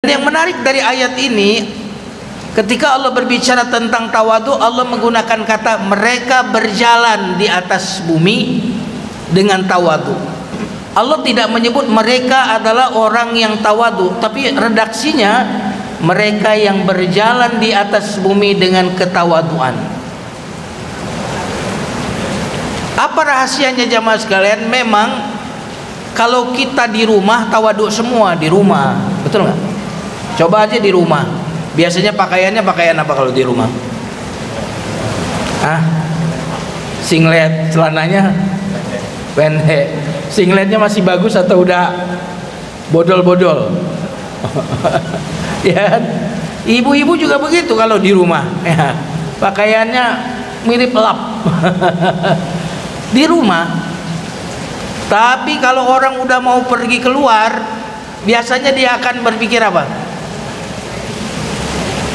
Yang menarik dari ayat ini, ketika Allah berbicara tentang tawadu, Allah menggunakan kata mereka berjalan di atas bumi dengan tawadu. Allah tidak menyebut mereka adalah orang yang tawadu, tapi redaksinya mereka yang berjalan di atas bumi dengan ketawaduan. Apa rahasianya jamaah sekalian? Memang kalau kita di rumah tawadu semua di rumah, betul nggak? Coba aja di rumah. Biasanya pakaiannya pakaian apa kalau di rumah? Singlet, celananya pendek. Singletnya masih bagus atau udah bodol-bodol? Ya, ibu-ibu juga begitu kalau di rumah. Ya, pakaiannya mirip lap. Di rumah. Tapi kalau orang udah mau pergi keluar, biasanya dia akan berpikir apa?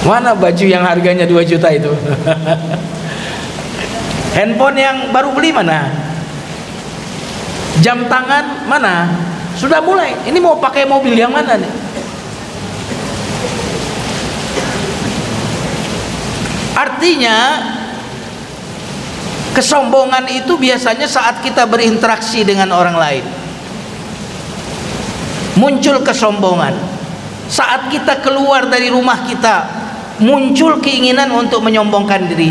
Mana baju yang harganya 2 juta itu? Handphone yang baru beli mana? Jam tangan mana? Sudah mulai. Ini mau pakai mobil yang mana nih? Artinya kesombongan itu biasanya saat kita berinteraksi dengan orang lain. Muncul kesombongan. Saat kita keluar dari rumah kita, muncul keinginan untuk menyombongkan diri.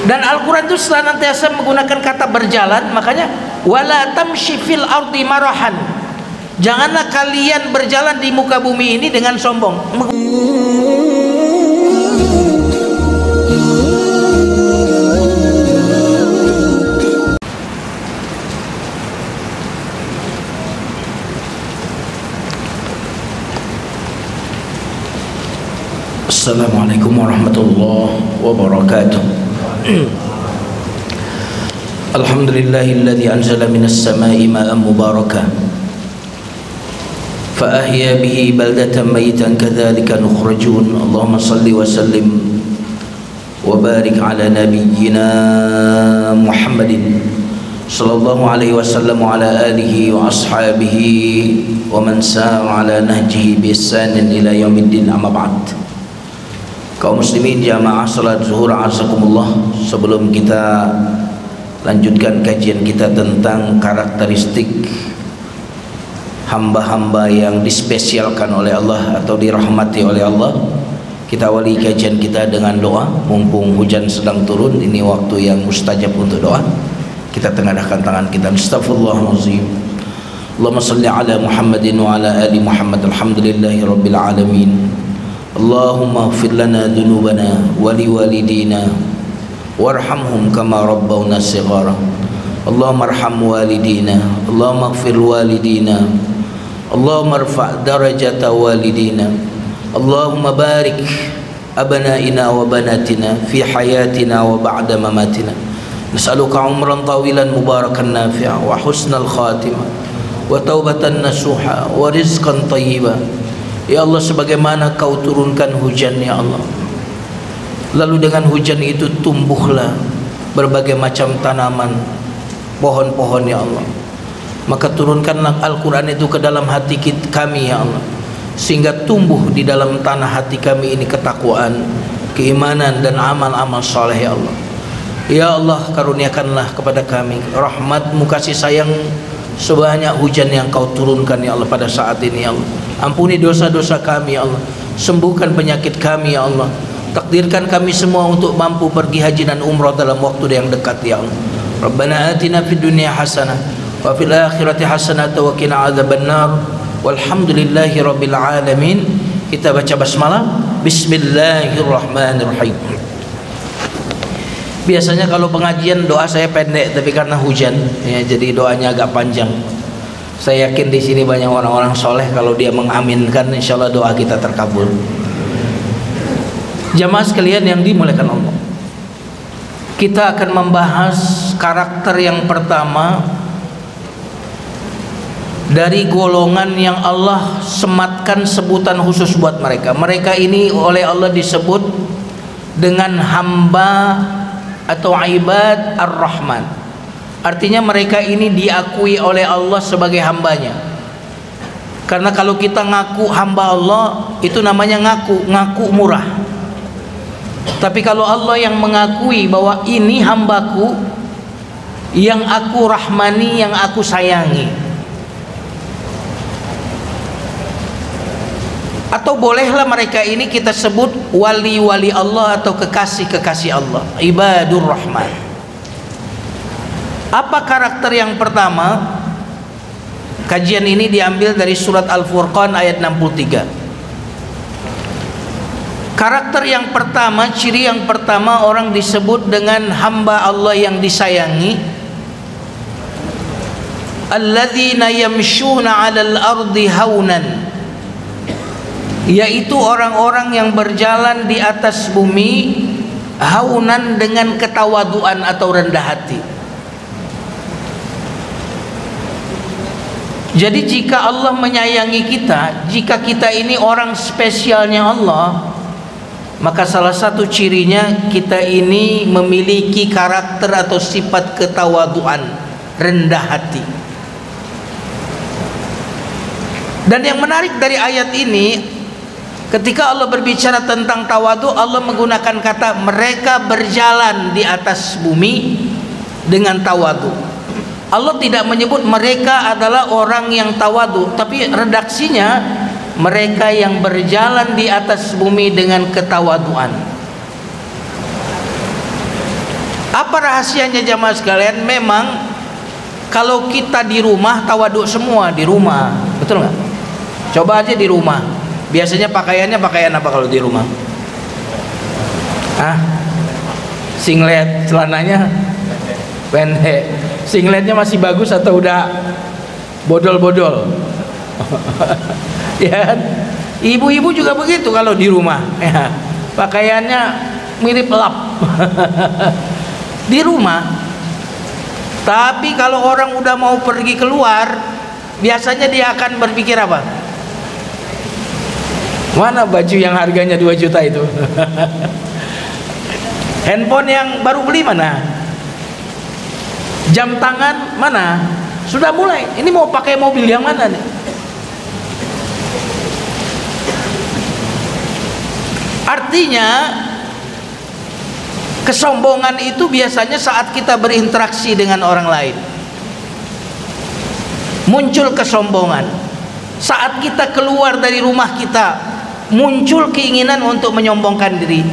Dan Al-Quran itu senantiasa menggunakan kata berjalan. Makanya wala tamshi fil ardi marahan, janganlah kalian berjalan di muka bumi ini dengan sombong. Assalamualaikum warahmatullahi wabarakatuh. Alhamdulillahilladzi anzala minas samai ma'an mubarakan fa ahya bihi baldatan mayitan kadzalika nukhrajun. Allahumma shalli wa sallim wa barik ala nabiyyina Muhammadin sallallahu alaihi wasallam wa ala alihi wa ashabihi wa man sara ala nahjihi bi ihsanin ila yaumiddin, amma ba'd. Kaum muslimin jamaah salat zuhur azakumullah, sebelum kita lanjutkan kajian kita tentang karakteristik hamba-hamba yang dispesialkan oleh Allah atau dirahmati oleh Allah, kita awali kajian kita dengan doa. Mumpung hujan sedang turun, ini waktu yang mustajab untuk doa. Kita tengadahkan tangan kita. Astaghfirullahaladzim. Allahumma salli ala Muhammadin wa ala ali Muhammad. Alhamdulillahi rabbil alamin. Allahumma ighfir lana dhunubana wa liwalidina warhamhum kama rabbawna shighara. Allahumma arham walidina, Allahumma ighfir walidina, Allahumma irfa' darajata walidina, Allahumma barik abnaina wa banatina fi hayatina wa ba'da mamatina. Nas'aluka umran tawilan mubarakan nafi'a wa husnal khatimah wa taubatan nasuha wa rizqan tayyiban. Ya Allah, sebagaimana Kau turunkan hujan ya Allah, lalu dengan hujan itu tumbuhlah berbagai macam tanaman, pohon-pohon ya Allah, maka turunkanlah Al-Quran itu ke dalam hati kami ya Allah, sehingga tumbuh di dalam tanah hati kami ini ketakwaan, keimanan dan amal-amal saleh ya Allah. Ya Allah, karuniakanlah kepada kami rahmat-Mu, kasih sayang sebanyak hujan yang Kau turunkan ya Allah pada saat ini ya Allah. Ampuni dosa-dosa kami ya Allah, sembuhkan penyakit kami ya Allah, takdirkan kami semua untuk mampu pergi haji dan umrah dalam waktu yang dekat ya Allah. Rabbana atina fid dunya hasanah wa fil akhirati hasanah wa qina adzabannar. Walhamdulillahi rabbil alamin. Kita baca basmalah. Bismillahirrahmanirrahim. Biasanya kalau pengajian doa saya pendek, tapi karena hujan ya, jadi doanya agak panjang. Saya yakin di sini banyak orang-orang soleh, kalau dia mengaminkan insya Allah doa kita terkabul. Jamaah sekalian yang dimuliakan Allah, kita akan membahas karakter yang pertama dari golongan yang Allah sematkan sebutan khusus buat mereka. Mereka ini oleh Allah disebut dengan hamba atau ibad ar-Rahman. Artinya mereka ini diakui oleh Allah sebagai hambanya. Karena kalau kita ngaku hamba Allah, itu namanya ngaku murah. Tapi kalau Allah yang mengakui bahwa ini hambaku yang aku rahmani, yang aku sayangi. Atau bolehlah mereka ini kita sebut wali-wali Allah atau kekasih-kekasih Allah, ibadur rahman. Apa karakter yang pertama? Kajian ini diambil dari surat Al-Furqan ayat 63. Karakter yang pertama, ciri yang pertama orang disebut dengan hamba Allah yang disayangi, alladzina yamshuna 'alal ardi haunan, yaitu orang-orang yang berjalan di atas bumi haunan, dengan ketawaduan atau rendah hati. Jadi jika Allah menyayangi kita, jika kita ini orang spesialnya Allah, maka salah satu cirinya kita ini memiliki karakter atau sifat ketawaduan, rendah hati. Dan yang menarik dari ayat ini, ketika Allah berbicara tentang tawadu, Allah menggunakan kata mereka berjalan di atas bumi dengan tawadu. Allah tidak menyebut mereka adalah orang yang tawadu, tapi redaksinya mereka yang berjalan di atas bumi dengan ketawaduan. Apa rahasianya jamaah sekalian? Memang kalau kita di rumah tawadu semua di rumah, betul nggak? Coba aja di rumah. Biasanya pakaiannya pakaian apa kalau di rumah? Singlet, celananya pendek. Singletnya masih bagus atau udah bodol-bodol? Ya, ibu-ibu juga begitu kalau di rumah. Ya, pakaiannya mirip lap di rumah. Tapi kalau orang udah mau pergi keluar, biasanya dia akan berpikir apa? Mana baju yang harganya 2 juta itu? Handphone yang baru beli mana? Jam tangan mana? Sudah mulai. Ini mau pakai mobil yang mana nih? Artinya kesombongan itu biasanya saat kita berinteraksi dengan orang lain. Muncul kesombongan. Saat kita keluar dari rumah kita, muncul keinginan untuk menyombongkan diri.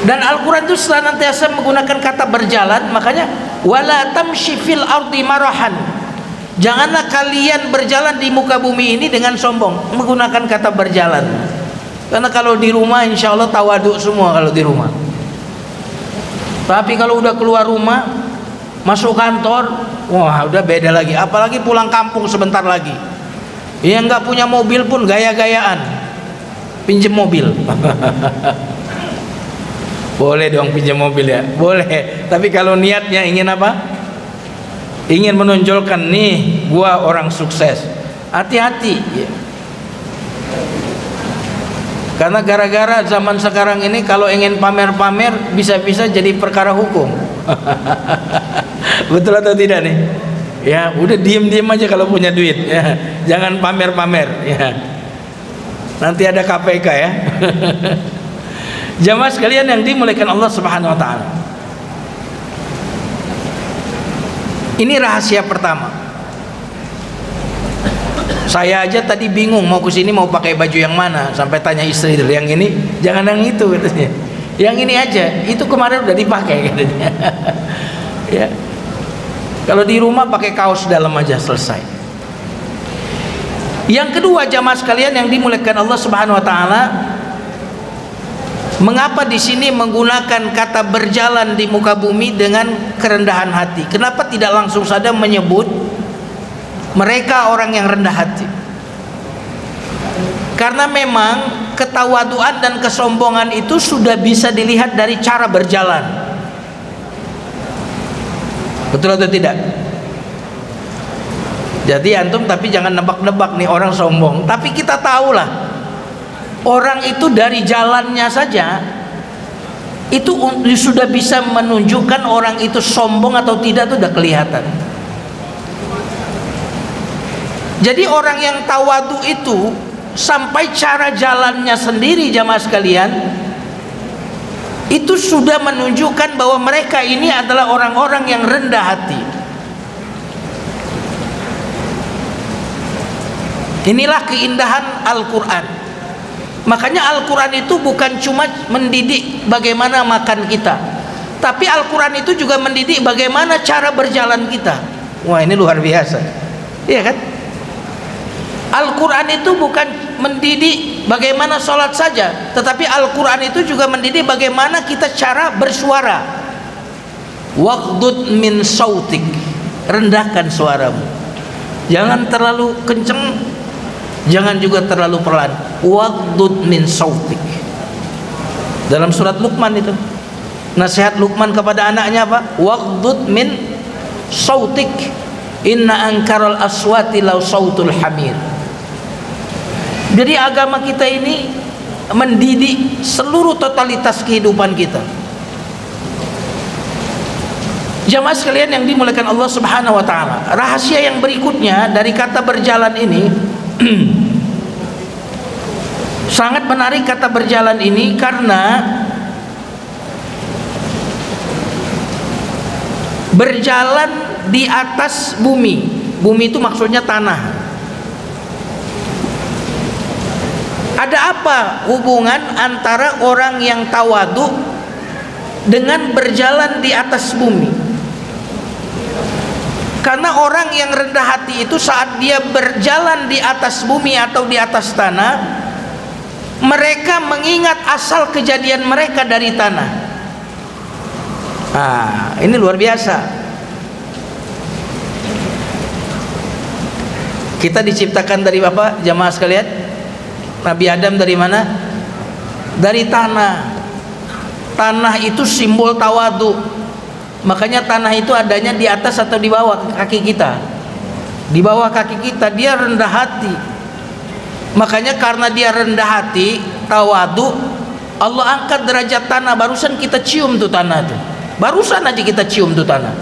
Dan Al-Quran itu senantiasa menggunakan kata berjalan. Makanya wala tamshi fil ardi marahan, janganlah kalian berjalan di muka bumi ini dengan sombong, menggunakan kata berjalan. Karena kalau di rumah insya Allah tawaduk semua kalau di rumah. Tapi kalau udah keluar rumah, masuk kantor, wah udah beda lagi. Apalagi pulang kampung sebentar lagi, yang nggak punya mobil pun gaya-gayaan pinjem mobil. Boleh dong pinjam mobil ya, boleh. Tapi kalau niatnya ingin apa? Ingin menonjolkan nih, gua orang sukses. Hati-hati ya. Karena gara-gara zaman sekarang ini kalau ingin pamer-pamer bisa-bisa jadi perkara hukum. Betul atau tidak nih? Ya, udah diem-diem aja kalau punya duit ya. Jangan pamer-pamer ya. Nanti ada KPK ya. Jamaah sekalian yang dimuliakan Allah Subhanahu wa taala. Ini rahasia pertama. Saya aja tadi bingung mau kesini mau pakai baju yang mana, sampai tanya istri, yang ini jangan yang itu katanya. Yang ini aja, itu kemarin udah dipakai katanya. Ya. Kalau di rumah pakai kaos dalam aja selesai. Yang kedua jamaah sekalian yang dimuliakan Allah Subhanahu wa taala, mengapa di sini menggunakan kata berjalan di muka bumi dengan kerendahan hati? Kenapa tidak langsung saja menyebut mereka orang yang rendah hati? Karena memang ketawaduan dan kesombongan itu sudah bisa dilihat dari cara berjalan. Betul atau tidak? Jadi antum tapi jangan nebak-nebak nih orang sombong. Tapi kita tahulah orang itu dari jalannya saja itu sudah bisa menunjukkan orang itu sombong atau tidak, itu udah kelihatan. Jadi orang yang tawadu itu sampai cara jalannya sendiri, jamaah sekalian, itu sudah menunjukkan bahwa mereka ini adalah orang-orang yang rendah hati. Inilah keindahan Al-Quran. Makanya Al-Quran itu bukan cuma mendidik bagaimana makan kita, tapi Al-Quran itu juga mendidik bagaimana cara berjalan kita. Wah, ini luar biasa, iya kan? Al-Quran itu bukan mendidik bagaimana sholat saja, tetapi Al-Quran itu juga mendidik bagaimana kita cara bersuara. Waghdud min sautik, rendahkan suaramu, jangan terlalu kenceng, jangan juga terlalu pelan. Waghdud min sautik. Dalam surat Luqman itu nasihat Luqman kepada anaknya apa? Waghdud min sautik, inna ankaral aswati law sautul hamir. Jadi agama kita ini mendidik seluruh totalitas kehidupan kita. Jamaah sekalian yang dimuliakan Allah Subhanahu wa taala, rahasia yang berikutnya dari kata berjalan ini sangat menarik. Kata berjalan ini karena berjalan di atas bumi. Bumi itu maksudnya tanah. Ada apa hubungan antara orang yang tawadu dengan berjalan di atas bumi? Karena orang yang rendah hati itu saat dia berjalan di atas bumi atau di atas tanah, mereka mengingat asal kejadian mereka dari tanah. Ini luar biasa. Kita diciptakan dari apa, jamaah sekalian? Nabi Adam dari mana? Dari tanah. Tanah itu simbol tawadu. Makanya tanah itu adanya di atas atau di bawah kaki kita. Di bawah kaki kita, dia rendah hati. Makanya karena dia rendah hati, tawadu, Allah angkat derajat tanah. Barusan kita cium tuh tanah tuh. Barusan aja kita cium tuh tanah.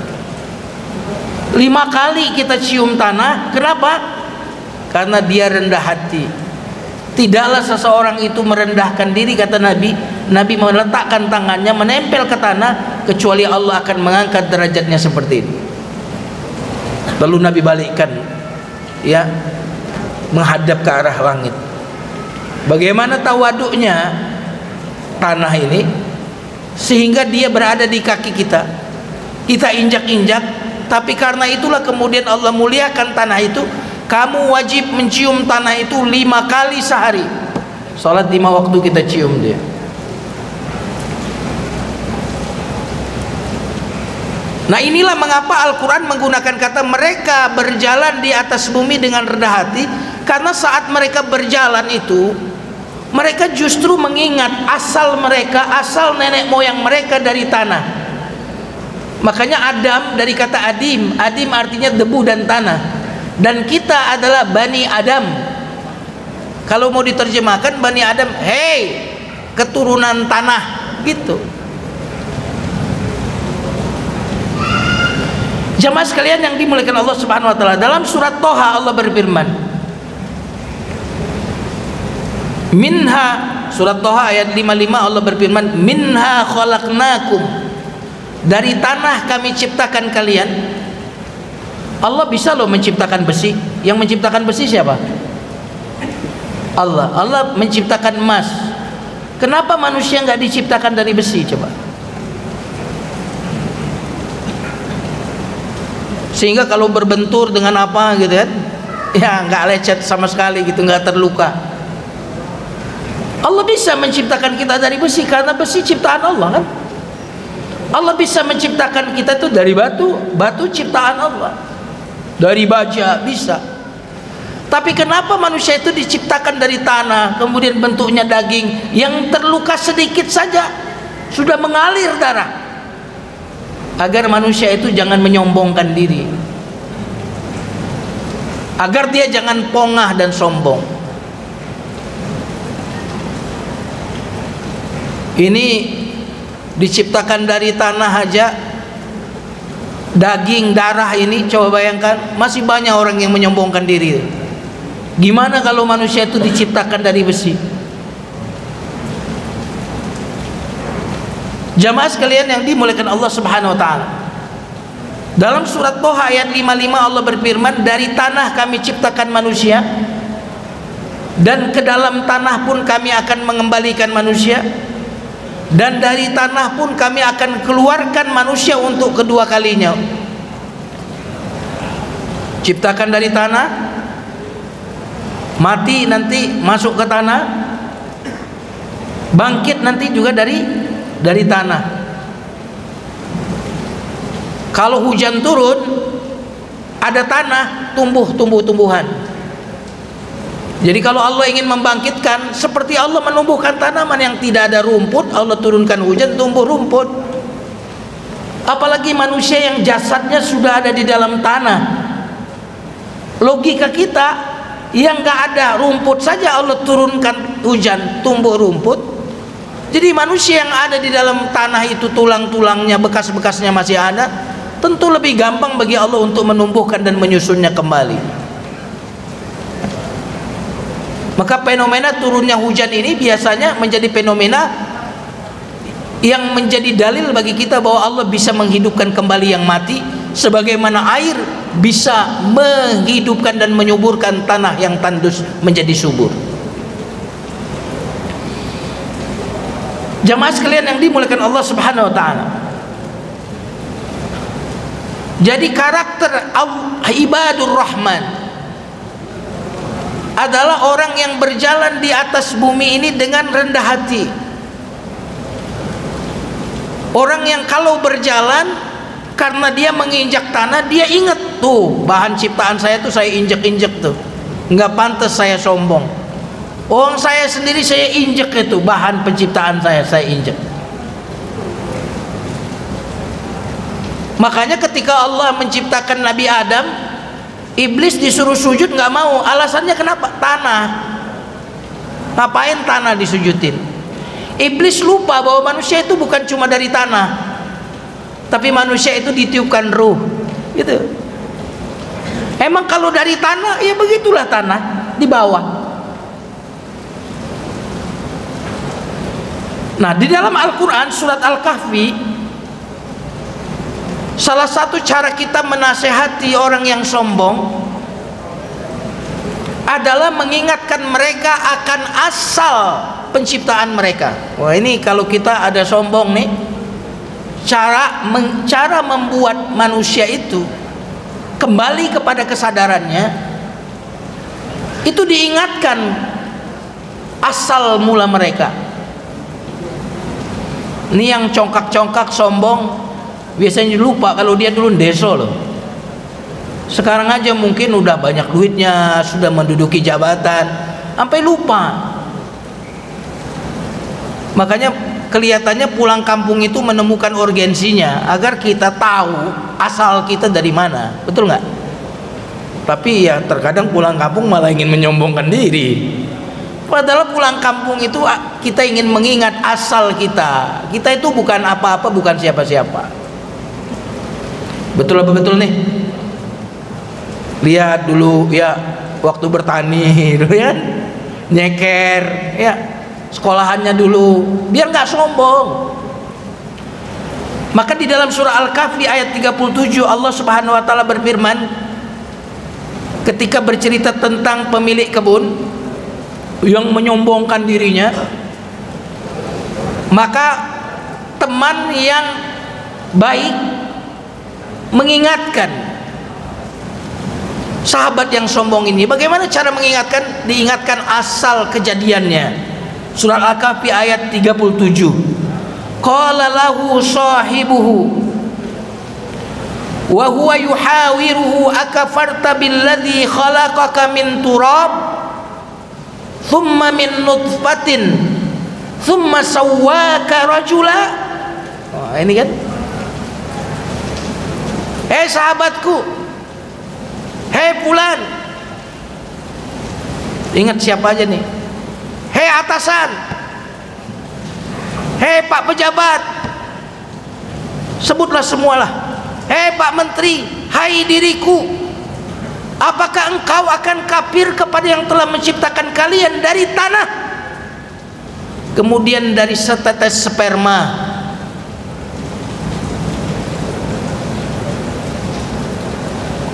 5 kali kita cium tanah. Kenapa? Karena dia rendah hati. Tidaklah seseorang itu merendahkan diri, kata Nabi. Nabi meletakkan tangannya menempel ke tanah, kecuali Allah akan mengangkat derajatnya seperti ini. Lalu Nabi balikkan, ya, menghadap ke arah langit. Bagaimana tawaduknya tanah ini sehingga dia berada di kaki kita. Kita injak-injak, tapi karena itulah kemudian Allah muliakan tanah itu. Kamu wajib mencium tanah itu 5 kali sehari. Salat 5 waktu kita cium dia. Nah, inilah mengapa Al-Quran menggunakan kata mereka berjalan di atas bumi dengan rendah hati. Karena saat mereka berjalan itu, mereka justru mengingat asal mereka, asal nenek moyang mereka dari tanah. Makanya Adam dari kata adim. Adim artinya debu dan tanah. Dan kita adalah Bani Adam. Kalau mau diterjemahkan Bani Adam, hei keturunan tanah, gitu. Jamaah sekalian yang dimuliakan Allah Subhanahu wa taala, dalam surat Toha Allah berfirman, minha, surat Toha ayat 55 Allah berfirman, minha khalaqnakum, dari tanah kami ciptakan kalian. Allah bisa loh menciptakan besi. Yang menciptakan besi siapa? Allah. Allah menciptakan emas. Kenapa manusia nggak diciptakan dari besi, coba? Sehingga kalau berbentur dengan apa gitu kan, ya nggak lecet sama sekali gitu, nggak terluka. Allah bisa menciptakan kita dari besi karena besi ciptaan Allah kan. Allah bisa menciptakan kita tuh dari batu, batu ciptaan Allah. Dari baja bisa. Tapi kenapa manusia itu diciptakan dari tanah, kemudian bentuknya daging, yang terluka sedikit saja sudah mengalir darah? Agar manusia itu jangan menyombongkan diri, agar dia jangan pongah dan sombong. Ini diciptakan dari tanah aja, daging, darah ini, coba bayangkan, masih banyak orang yang menyombongkan diri. Gimana kalau manusia itu diciptakan dari besi? Jamaah sekalian yang dimuliakan Allah Subhanahu wa taala, dalam surat Toha ayat 55 Allah berfirman, dari tanah kami ciptakan manusia, dan ke dalam tanah pun kami akan mengembalikan manusia, dan dari tanah pun kami akan keluarkan manusia untuk kedua kalinya. Ciptakan dari tanah, mati nanti masuk ke tanah, bangkit nanti juga dari tanah. Kalau hujan turun, ada tanah, tumbuh tumbuhan. Jadi kalau Allah ingin membangkitkan, seperti Allah menumbuhkan tanaman yang tidak ada rumput, Allah turunkan hujan, tumbuh rumput. Apalagi manusia yang jasadnya sudah ada di dalam tanah. Logika kita, yang gak ada rumput saja Allah turunkan hujan, tumbuh rumput. Jadi manusia yang ada di dalam tanah itu, tulang-tulangnya, bekas-bekasnya masih ada, tentu lebih gampang bagi Allah untuk menumbuhkan dan menyusunnya kembali. Maka fenomena turunnya hujan ini biasanya menjadi fenomena yang menjadi dalil bagi kita bahwa Allah bisa menghidupkan kembali yang mati, sebagaimana air bisa menghidupkan dan menyuburkan tanah yang tandus menjadi subur. Jamaah sekalian yang dimuliakan Allah Subhanahu wa taala, jadi karakter ibadur rahman adalah orang yang berjalan di atas bumi ini dengan rendah hati. Orang yang kalau berjalan, karena dia menginjak tanah, dia ingat tuh, bahan ciptaan saya tuh saya injek-injek tuh, nggak pantas saya sombong. Orang saya sendiri saya injek itu, bahan penciptaan saya injek. Makanya ketika Allah menciptakan Nabi Adam, Iblis disuruh sujud nggak mau. Alasannya kenapa? Tanah. Ngapain tanah disujudin? Iblis lupa bahwa manusia itu bukan cuma dari tanah, tapi manusia itu ditiupkan ruh. Gitu. Emang kalau dari tanah, ya begitulah tanah di bawah. Nah, di dalam Al-Quran surat Al-Kahfi, salah satu cara kita menasehati orang yang sombong adalah mengingatkan mereka akan asal penciptaan mereka. Wah, ini kalau kita ada sombong nih, cara membuat manusia itu kembali kepada kesadarannya, itu diingatkan asal mula mereka. Ini yang congkak-congkak sombong biasanya lupa kalau dia dulu deso loh. Sekarang aja mungkin udah banyak duitnya, sudah menduduki jabatan, sampai lupa. Makanya kelihatannya pulang kampung itu menemukan urgensinya agar kita tahu asal kita dari mana, betul nggak? Tapi ya terkadang pulang kampung malah ingin menyombongkan diri. Padahal pulang kampung itu kita ingin mengingat asal kita. Kita itu bukan apa-apa, bukan siapa-siapa. Betul apa betul nih? Lihat dulu ya, waktu bertani dulu ya, nyeker ya, sekolahannya dulu, biar nggak sombong. Maka di dalam surah Al-Kahfi ayat 37 Allah Subhanahu wa taala berfirman ketika bercerita tentang pemilik kebun yang menyombongkan dirinya, maka teman yang baik mengingatkan sahabat yang sombong ini. Bagaimana cara mengingatkan? Diingatkan asal kejadiannya. Surah Al-Kahfi ayat 37. Qala lahu sahibuhu wa huwa yuhawiruhu akafarta billadzi khalaqaka min turab thumma min nutfatin thumma sawwaka rajula. Oh, ini kan, hei sahabatku, hei fulan, ingat siapa aja nih, hei atasan, hei pak pejabat, sebutlah semualah, hei pak menteri, hai diriku, Apakah engkau akan kafir kepada yang telah menciptakan kalian dari tanah, kemudian dari setetes sperma?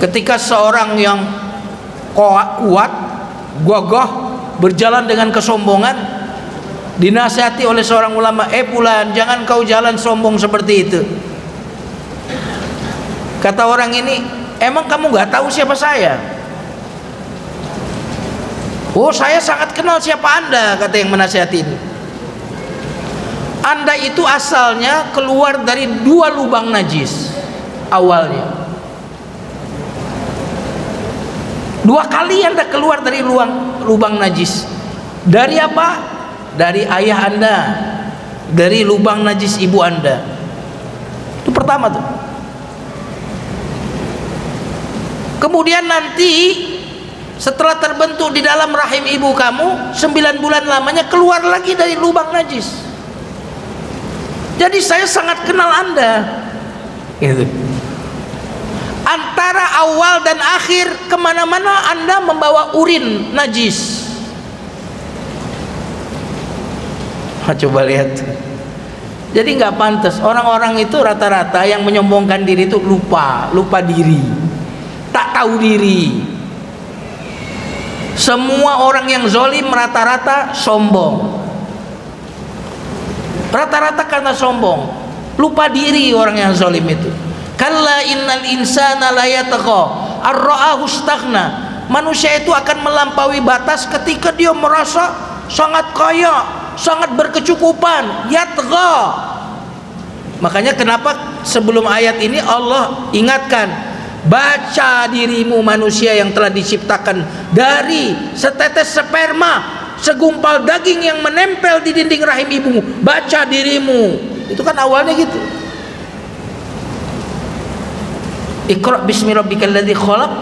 Ketika seorang yang kuat, gagah, berjalan dengan kesombongan, dinasihati oleh seorang ulama, fulan, jangan kau jalan sombong seperti itu. Kata orang ini, emang kamu gak tahu siapa saya? Oh, saya sangat kenal siapa Anda, kata yang menasihati ini. Anda itu asalnya keluar dari 2 lubang najis awalnya. 2 kali Anda keluar dari lubang najis. Dari apa? Dari ayah Anda, dari lubang najis ibu Anda. Itu pertama tuh. Kemudian nanti setelah terbentuk di dalam rahim ibu kamu, 9 bulan lamanya keluar lagi dari lubang najis. Jadi saya sangat kenal Anda, gitu. Antara awal dan akhir, kemana-mana Anda membawa urin najis. Coba lihat. Jadi nggak pantas. Orang-orang itu rata-rata yang menyombongkan diri itu lupa diri, tak tahu diri. Semua orang yang zolim rata-rata sombong. Rata-rata karena sombong, lupa diri orang yang zolim itu. Kalla innal insana la yatagha ar-ra'ahu istaghna. Manusia itu akan melampaui batas ketika dia merasa sangat kaya, sangat berkecukupan. Yatgha. Makanya kenapa sebelum ayat ini Allah ingatkan, baca dirimu manusia yang telah diciptakan dari setetes sperma, segumpal daging yang menempel di dinding rahim ibumu. Baca dirimu. Itu kan awalnya gitu. Iqra bismi rabbikal ladzi khalaq,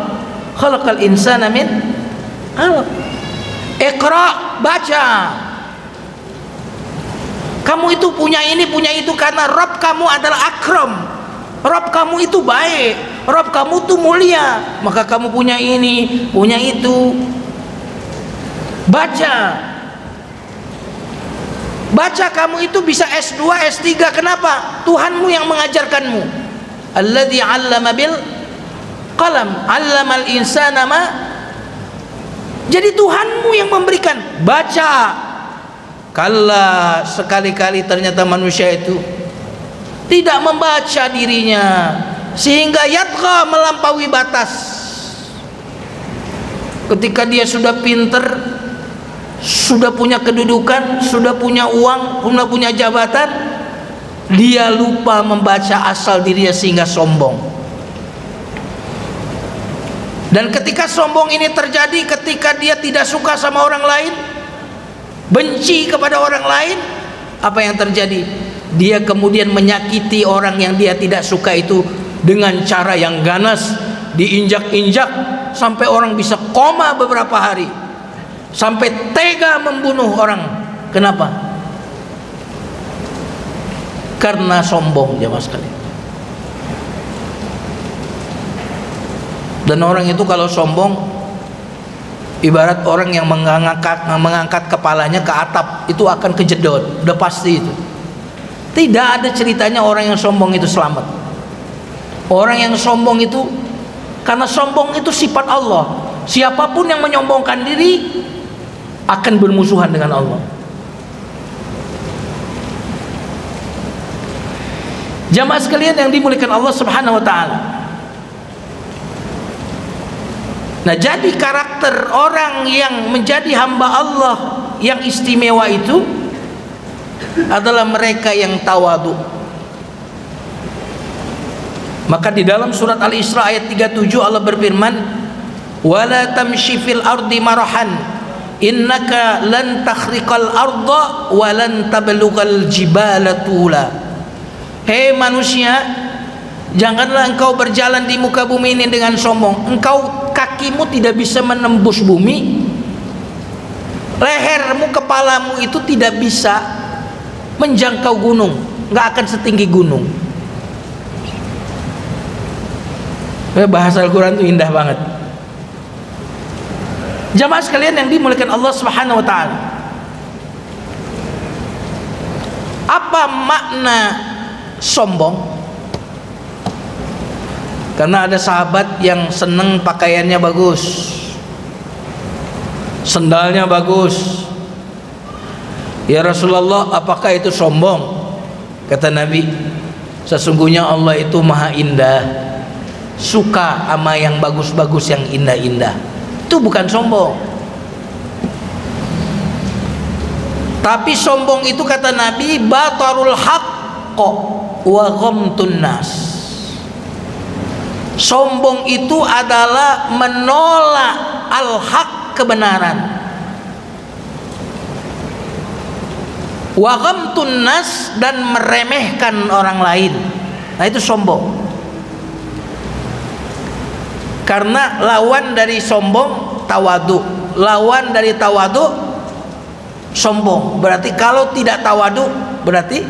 khalaqal insana min 'alaq. Iqra, baca. Kamu itu punya ini, punya itu karena Rabb kamu adalah akram. Rabb kamu itu baik, Rabb kamu itu mulia, maka kamu punya ini, punya itu. Baca. Baca, kamu itu bisa S2, S3. Kenapa? Tuhanmu yang mengajarkanmu. Alladzi 'allama bil qalam, 'allamal insana ma. Jadi Tuhanmu yang memberikan. Baca. Kalla, sekali-kali ternyata manusia itu tidak membaca dirinya, sehingga yatgha, melampaui batas. Ketika dia sudah pinter, sudah punya kedudukan, sudah punya uang, sudah punya jabatan, dia lupa membaca asal dirinya sehingga sombong. Dan ketika sombong ini terjadi, ketika dia tidak suka sama orang lain, benci kepada orang lain, apa yang terjadi? Dia kemudian menyakiti orang yang dia tidak suka itu dengan cara yang ganas, diinjak-injak sampai orang bisa koma beberapa hari, sampai tega membunuh orang. Kenapa? Karena sombong, jemaah sekalian. Dan orang itu kalau sombong ibarat orang yang mengangkat kepalanya ke atap, itu akan kejedot, udah pasti itu. Tidak ada ceritanya orang yang sombong itu selamat. Orang yang sombong itu, karena sombong itu sifat Allah. Siapapun yang menyombongkan diri akan bermusuhan dengan Allah. Jamaah sekalian yang dimuliakan Allah Subhanahu wa taala. Nah, jadi karakter orang yang menjadi hamba Allah yang istimewa itu adalah mereka yang tawadu. Maka di dalam surat Al-Isra ayat 37 Allah berfirman, "Wala tamshi fil ardi marahan, innaka lan takhriqal arda wa lan tablughal jibala tula." Hei manusia, janganlah engkau berjalan di muka bumi ini dengan sombong. Kakimu tidak bisa menembus bumi, lehermu, kepalamu itu tidak bisa menjangkau gunung, nggak akan setinggi gunung. Bahasa Al-Quran itu indah banget. Jamaah sekalian yang dimuliakan Allah Subhanahu wa taala, apa makna sombong? Karena ada sahabat yang seneng pakaiannya bagus, sendalnya bagus. Ya Rasulullah, apakah itu sombong? Kata Nabi, sesungguhnya Allah itu maha indah, suka sama yang bagus-bagus, yang indah-indah. Itu bukan sombong. Tapi sombong itu kata Nabi, batarul haqq wa ghamtun nas. Sombong itu adalah menolak al-haq, kebenaran, wa ghamtun nas, dan meremehkan orang lain. Nah, itu sombong. Karena lawan dari sombong tawadu, lawan dari tawadu sombong. Berarti kalau tidak tawadu berarti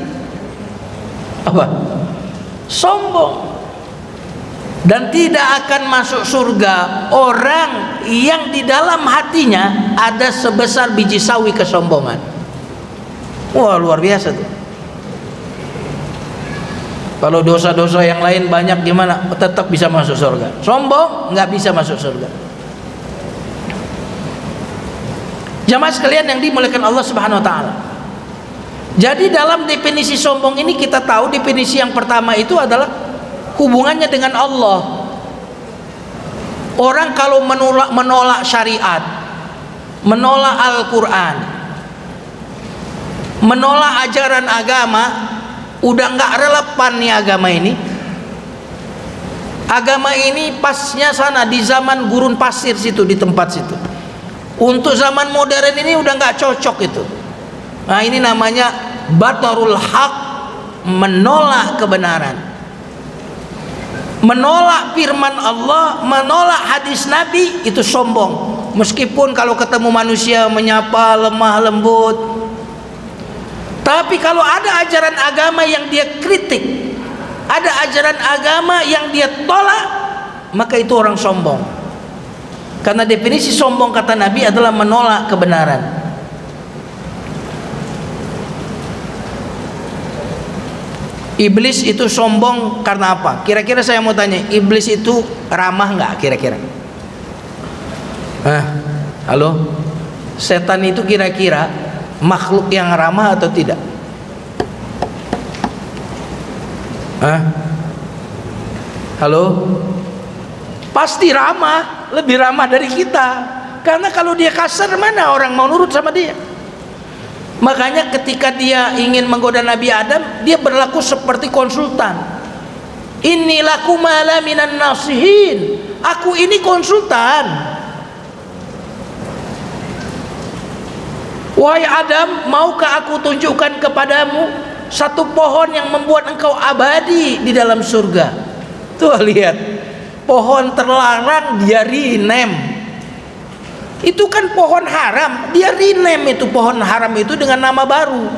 apa? Sombong. Dan tidak akan masuk surga orang yang di dalam hatinya ada sebesar biji sawi kesombongan. Wah, luar biasa tuh. Kalau dosa-dosa yang lain banyak gimana? Tetap bisa masuk surga. Sombong nggak bisa masuk surga. Jamaah sekalian yang dimuliakan Allah Subhanahu wa taala. Jadi dalam definisi sombong ini kita tahu definisi yang pertama itu adalah hubungannya dengan Allah. Orang kalau menolak syariat, menolak Al-Quran, menolak ajaran agama, udah nggak relevan nih agama ini. Agama ini pasnya sana di zaman gurun pasir situ, di tempat situ. Untuk zaman modern ini udah nggak cocok itu. Nah, ini namanya batarul haq, menolak kebenaran, menolak firman Allah, menolak hadis Nabi. Itu sombong. Meskipun kalau ketemu manusia menyapa lemah lembut, tapi kalau ada ajaran agama yang dia kritik, ada ajaran agama yang dia tolak, maka itu orang sombong. Karena definisi sombong kata Nabi adalah menolak kebenaran. Iblis itu sombong karena apa? Kira-kira saya mau tanya, iblis itu ramah nggak kira-kira? Halo? Setan itu kira-kira makhluk yang ramah atau tidak? Halo? Pasti ramah, lebih ramah dari kita. Karena kalau dia kasar, mana orang mau nurut sama dia? Makanya ketika dia ingin menggoda Nabi Adam, dia berlaku seperti konsultan. Inilaku mala minan nasihin. Aku ini konsultan. Wahai Adam, maukah aku tunjukkan kepadamu satu pohon yang membuat engkau abadi di dalam surga? Tuh lihat, pohon terlarang dia rename. Itu kan pohon haram, dia rename itu pohon haram itu dengan nama baru.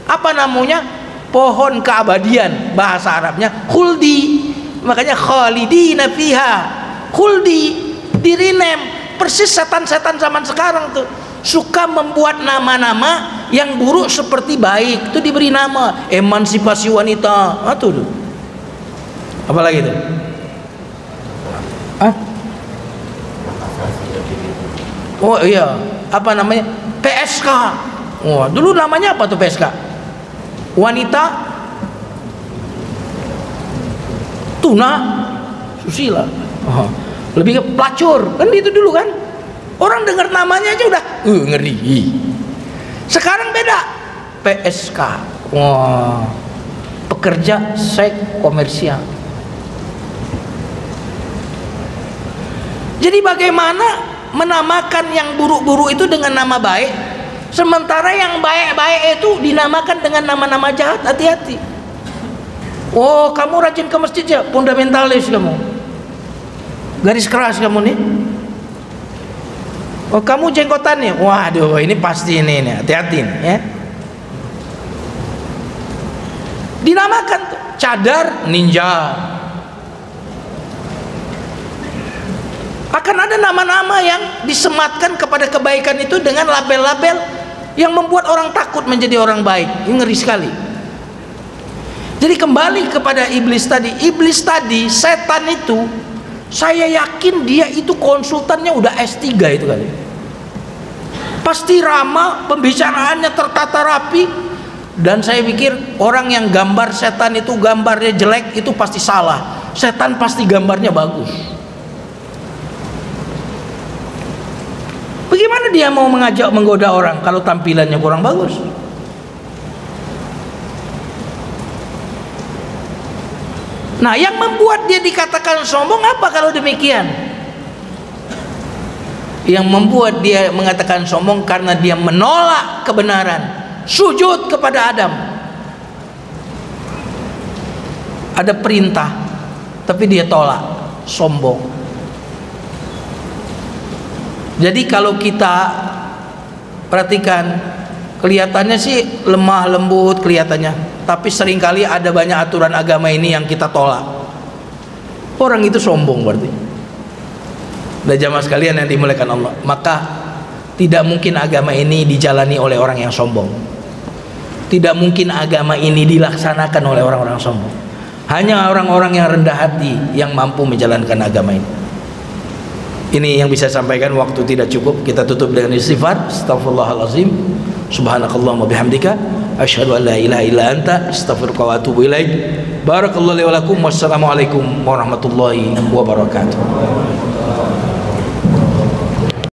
Apa namanya? Pohon keabadian, bahasa Arabnya khuldi. Makanya khalidina fiha, khuldi, di rename. Persis setan-setan zaman sekarang tuh suka membuat nama-nama yang buruk seperti baik, itu diberi nama emansipasi wanita. Tuh. Apalagi itu? Oh iya, apa namanya? PSK. Wah, dulu namanya apa tuh PSK? Wanita tuna susila. Lebih ke pelacur, kan itu dulu kan? Orang dengar namanya aja udah ngeri. Sekarang beda. PSK. Wah, pekerja seks komersial. Jadi bagaimana menamakan yang buruk-buruk itu dengan nama baik, sementara yang baik-baik itu dinamakan dengan nama-nama jahat? Hati-hati. Oh, kamu rajin ke masjid ya, fundamentalis kamu, garis keras kamu nih. Oh, kamu jenggotan nih, waduh ini pasti ini hati-hati nih, ya. Dinamakan tuh cadar ninja. Akan ada nama-nama yang disematkan kepada kebaikan itu dengan label-label yang membuat orang takut menjadi orang baik. Ini ngeri sekali. Jadi kembali kepada iblis tadi. Iblis tadi, setan itu, saya yakin dia itu konsultannya udah S3 itu kali. Pasti ramah, pembicaraannya tertata rapi. Dan saya pikir orang yang gambar setan itu gambarnya jelek itu pasti salah. Setan pasti gambarnya bagus. Bagaimana dia mau mengajak menggoda orang kalau tampilannya kurang bagus? Nah, yang membuat dia dikatakan sombong apa kalau demikian? Yang membuat dia mengatakan sombong karena dia menolak kebenaran, sujud kepada Adam. Ada perintah, tapi dia tolak, sombong. Jadi kalau kita perhatikan, kelihatannya sih lemah lembut kelihatannya, tapi seringkali ada banyak aturan agama ini yang kita tolak. Orang itu sombong berarti. Dan jamaah sekalian yang dimuliakan Allah, maka tidak mungkin agama ini dijalani oleh orang yang sombong. Tidak mungkin agama ini dilaksanakan oleh orang-orang sombong. Hanya orang-orang yang rendah hati yang mampu menjalankan agama ini. Ini yang bisa sampaikan, waktu tidak cukup. Kita tutup dengan istighfar. Astaghfirullahalazim. Subhanakallahumma bihamdika asyhadu an la ilaha illa anta astaghfiruka wa atubu ilaik. Barakallahu li wa lakum. Wassalamualaikum warahmatullahi wabarakatuh.